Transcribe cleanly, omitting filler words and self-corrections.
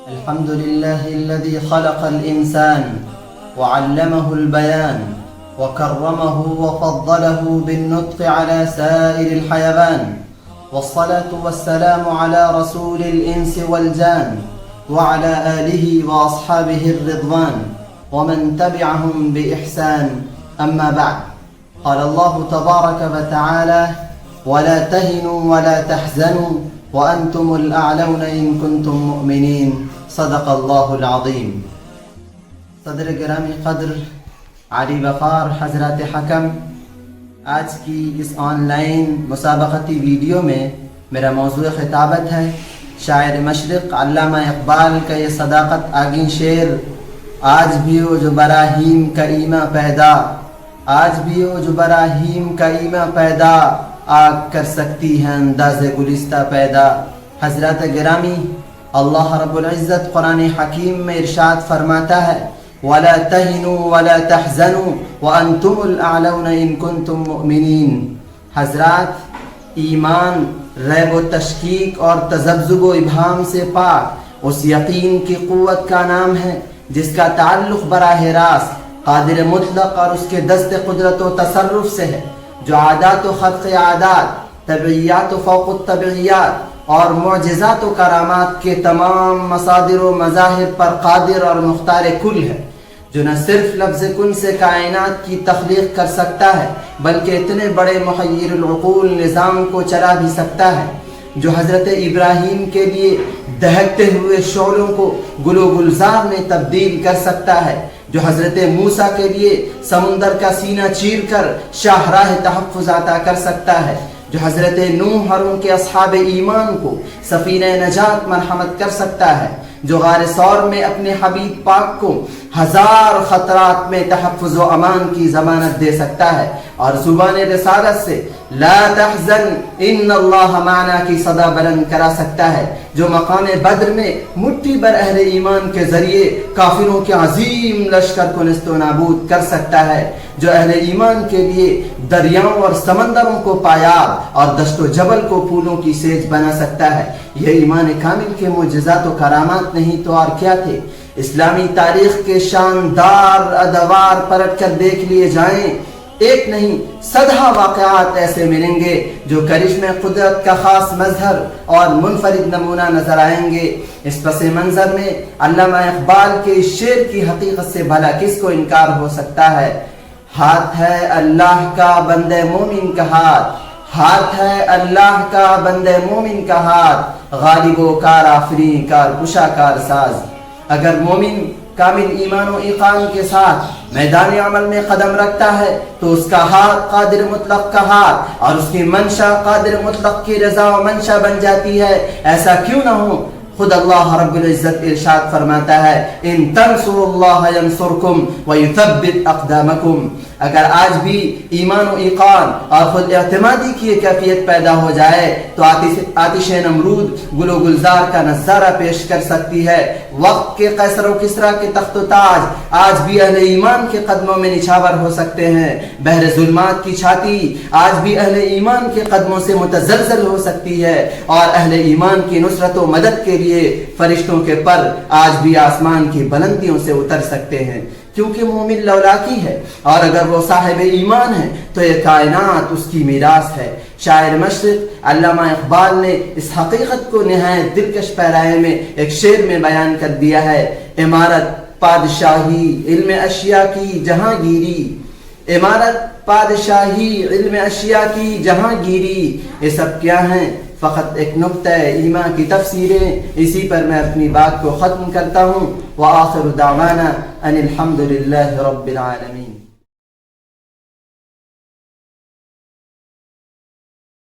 الحمد لله الذي خلق الإنسان وعلمه البيان وكرمه وفضله بالنطق على سائر الحيوان، والصلاة والسلام على رسول الإنس والجان وعلى آله وأصحابه الرضوان ومن تبعهم بإحسان. أما بعد، قال الله تبارك وتعالى: ولا تهنوا ولا تحزنوا وأنتم الأعلون إن كنتم مؤمنين. صدق اللہ العظیم. صدر گرامی قدر علی وقار حضرات حکم، آج کی اس آن لائن مسابقتی ویڈیو میں میرا موضوع خطابت ہے شاعر مشرق علامہ اقبال کا یہ صداقت آگین شعر: آج بھی ہو جو براہیم کا ایمہ پیدا، آج بھی ہو جو براہیم کا ایمہ پیدا، آگ کر سکتی ہے انداز گلستہ پیدا. حضرات گرامی، اللہ رب العزت قرآن حکیم میں ارشاد فرماتا ہے: وَلَا تَهِنُوا وَلَا تَحْزَنُوا وَأَنْتُمُ الْأَعْلَوْنَ إِن كُنتُم مُؤْمِنِينَ. حضرات، ایمان ریب و تشکیک اور تذبذب و ابہام سے پاک اس یقین کی قوت کا نام ہے جس کا تعلق براہ راست قادر مطلق اور اس کے دست قدرت و تصرف سے ہے، جو عادات و خلق عادات، طبعیات و فوق الطبعیات اور معجزات و کرامات کے تمام مصادر و مظاہر پر قادر اور مختار کل ہے، جو نہ صرف لفظ کن سے کائنات کی تخلیق کر سکتا ہے بلکہ اتنے بڑے محیر العقول نظام کو چلا بھی سکتا ہے، جو حضرت ابراہیم کے لیے دہکتے ہوئے شعلوں کو گل و گلزار میں تبدیل کر سکتا ہے، جو حضرت موسیٰ کے لیے سمندر کا سینہ چیر کر شاہراہ تحفظ عطا کر سکتا ہے، جو حضرت نوح اور ان کے اصحاب ایمان کو سفینہ نجات مرحمت کر سکتا ہے، جو غار ثور میں اپنے حبیب پاک کو ہزار خطرات میں تحفظ و امان کی ضمانت دے سکتا ہے، اور زبان رسالت سے لا تحزن ان اللہ معنا کی صدا بلند کرا سکتا ہے، جو مقام بدر میں مٹھی بر اہل ایمان کے ذریعے کافروں کے عظیم لشکر کو نست و نابود کر سکتا ہے، جو اہل ایمان کے لیے دریاؤں اور سمندروں کو پایاب اور دشت و جبل کو پھولوں کی سیج بنا سکتا ہے. یہ ایمان کامل کے معجزات و کرامات نہیں تو اور کیا تھے؟ اسلامی تاریخ کے شاندار ادوار پلٹ کر دیکھ لیے جائیں، ایک نہیں صدہ واقعات ایسے ملیں گے جو کرشمے قدرت کا خاص مظہر اور منفرد نمونہ نظر آئیں گے. اس پس منظر میں علامہ اقبال کے اس شعر کی حقیقت سے بھلا کس کو انکار ہو سکتا ہے؟ ہاتھ ہے اللہ کا بندے مومن کا ہاتھ، ہاتھ ہے اللہ کا بندے مومن کا ہاتھ، غالب و کار آفرین کار کشا کار ساز. اگر مومن کامل ایمان و ایقان کے ساتھ میدان عمل میں قدم رکھتا ہے تو اس کا ہاتھ قادر مطلق کا ہاتھ اور اس کی منشا قادر مطلق کی رضا و منشا بن جاتی ہے. ایسا کیوں نہ ہو؟ خود اللہ رب العزت ارشاد فرماتا ہے: ان تنصروا اللہ ینصرکم ویثبت اقدامکم. اگر آج بھی ایمان و ایقان اور خود اعتمادی کی کیفیت پیدا ہو جائے تو آتش نمرود گل و گلزار کا نظارہ پیش کر سکتی ہے. وقت کے قیصر و کسریٰ کے تخت و تاج آج بھی اہل ایمان کے قدموں میں نچھاور ہو سکتے ہیں. بحر ظلمات کی چھاتی آج بھی اہل ایمان کے قدموں سے متزلزل ہو سکتی ہے، اور اہل ایمان کی نصرت و مدد کے لیے فرشتوں کے پر آج بھی آسمان کی بلندیوں سے اتر سکتے ہیں، کیونکہ مومن لولاکی ہے، اور اگر وہ صاحب ایمان ہے تو یہ کائنات اس کی میراث ہے. شاعر مشرق علامہ اقبال نے اس حقیقت کو نہایت دلکش پیرائے میں ایک شعر میں بیان کر دیا ہے: عمارت پادشاہی علم اشیاء کی جہاں گیری، عمارت پادشاہی علم اشیاء کی جہاں گیری. یہ سب کیا ہیں؟ فقط ایک نقطہ ایمان کی تفسیریں. اسی پر میں اپنی بات کو ختم کرتا ہوں. وآخر دعوانا ان الحمد للہ رب العالمین.